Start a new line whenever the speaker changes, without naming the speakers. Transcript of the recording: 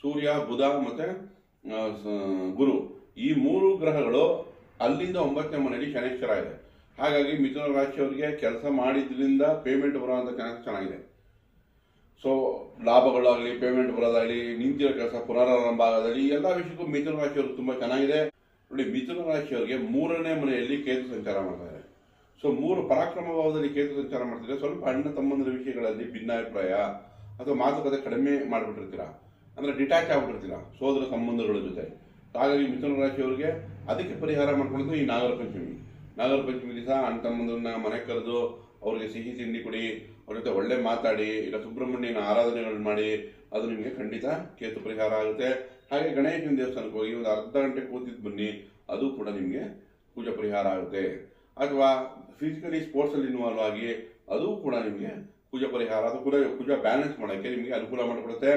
ಸೂರ್ಯ, ಬುಧ ಮತ್ತೆ ಗುರು, ಈ 3 ಗ್ರಹಗಳು ಅಲ್ಲಿಂದ 9ನೇ ಮನೆಯಲ್ಲಿ ಶನೈಶ್ಚರ ಇದೆ. ಹಾಗಾಗಿ ಮಿಥುನ ರಾಶಿಯವರಿಗೆ ಕೆಲಸ ಮಾಡಿದ್ರಿಂದ ಪೇಮೆಂಟ್ ಬರುವಂಥ ಚಾನ್ಸ್ ಚೆನ್ನಾಗಿದೆ. ಸೊ ಲಾಭಗಳಾಗಲಿ, ಪೇಮೆಂಟ್ ಬರೋದಾಗಲಿ, ನಿಂತಿರೋ ಕೆಲಸ ಪುನರಾರಂಭ ಆಗೋದಾಗಲಿ, ಎಲ್ಲ ವಿಷಯಕ್ಕೂ ಮಿಥುನ ರಾಶಿಯವ್ರಿಗೆ ತುಂಬ ಚೆನ್ನಾಗಿದೆ. ನೋಡಿ, ಮಿಥುನ ರಾಶಿಯವರಿಗೆ 3ನೇ ಮನೆಯಲ್ಲಿ ಕೇತು ಸಂಚಾರ ಮಾಡ್ತಾರೆ. ಸೊ 3 ಪರಾಕ್ರಮ ಭಾವದಲ್ಲಿ ಕೇತು ಸಂಚಾರ ಮಾಡ್ತಿದ್ರೆ ಸ್ವಲ್ಪ ಅಣ್ಣ ತಮ್ಮಂದಿರ ವಿಷಯಗಳಲ್ಲಿ ಭಿನ್ನಾಭಿಪ್ರಾಯ ಅಥವಾ ಮಾತುಕತೆ ಕಡಿಮೆ ಮಾಡಿಬಿಟ್ಟಿರ್ತೀರ, ಅಂದರೆ ಡಿಟ್ಯಾಚ್ ಆಗ್ಬಿಟ್ಟಿರ್ತೀರ ಸೋದರ ಸಂಬಂಧಗಳ ಜೊತೆ. ಹಾಗಾಗಿ ಮಿಥುನ ರಾಶಿಯವರಿಗೆ ಅದಕ್ಕೆ ಪರಿಹಾರ ಮಾಡ್ಕೊಳ್ಳೋದು ಈ ನಾಗರ ಪಂಚಮಿ. ನಾಗರ ಪಂಚಮಿ ದಿವಸ ಅಣ್ಣ ತಮ್ಮಂದ್ರನ್ನ ಮನೆ ಕರೆದು ಅವ್ರಿಗೆ ಸಿಹಿ ತಿಂಡಿ ಕೊಡಿ, ಅವ್ರ ಜೊತೆ ಒಳ್ಳೆ ಮಾತಾಡಿ, ಇಲ್ಲ ಸುಬ್ರಹ್ಮಣ್ಯನ ಆರಾಧನೆಗಳನ್ನ ಮಾಡಿ, ಅದು ನಿಮಗೆ ಖಂಡಿತ ಕೇತು ಪರಿಹಾರ ಆಗುತ್ತೆ. ಹಾಗೆ ಗಣೇಶನ ದೇವಸ್ಥಾನಕ್ಕೆ ಹೋಗಿ ಒಂದು ಅರ್ಧ ಗಂಟೆ ಕೂತಿದ್ದು ಬನ್ನಿ, ಅದು ಕೂಡ ನಿಮಗೆ ಪೂಜಾ ಪರಿಹಾರ ಆಗುತ್ತೆ. ಅಥವಾ ಫಿಸಿಕಲಿ ಸ್ಪೋರ್ಟ್ಸಲ್ಲಿ ಇನ್ವಾಲ್ವ್ ಆಗಿ, ಅದು ಕೂಡ ನಿಮಗೆ ಪೂಜಾ ಪರಿಹಾರ, ಅದು ಕೂಡ ಪೂಜಾ ಬ್ಯಾಲೆನ್ಸ್ ಮಾಡೋಕ್ಕೆ ನಿಮಗೆ ಅನುಕೂಲ ಮಾಡಿಕೊಡುತ್ತೆ.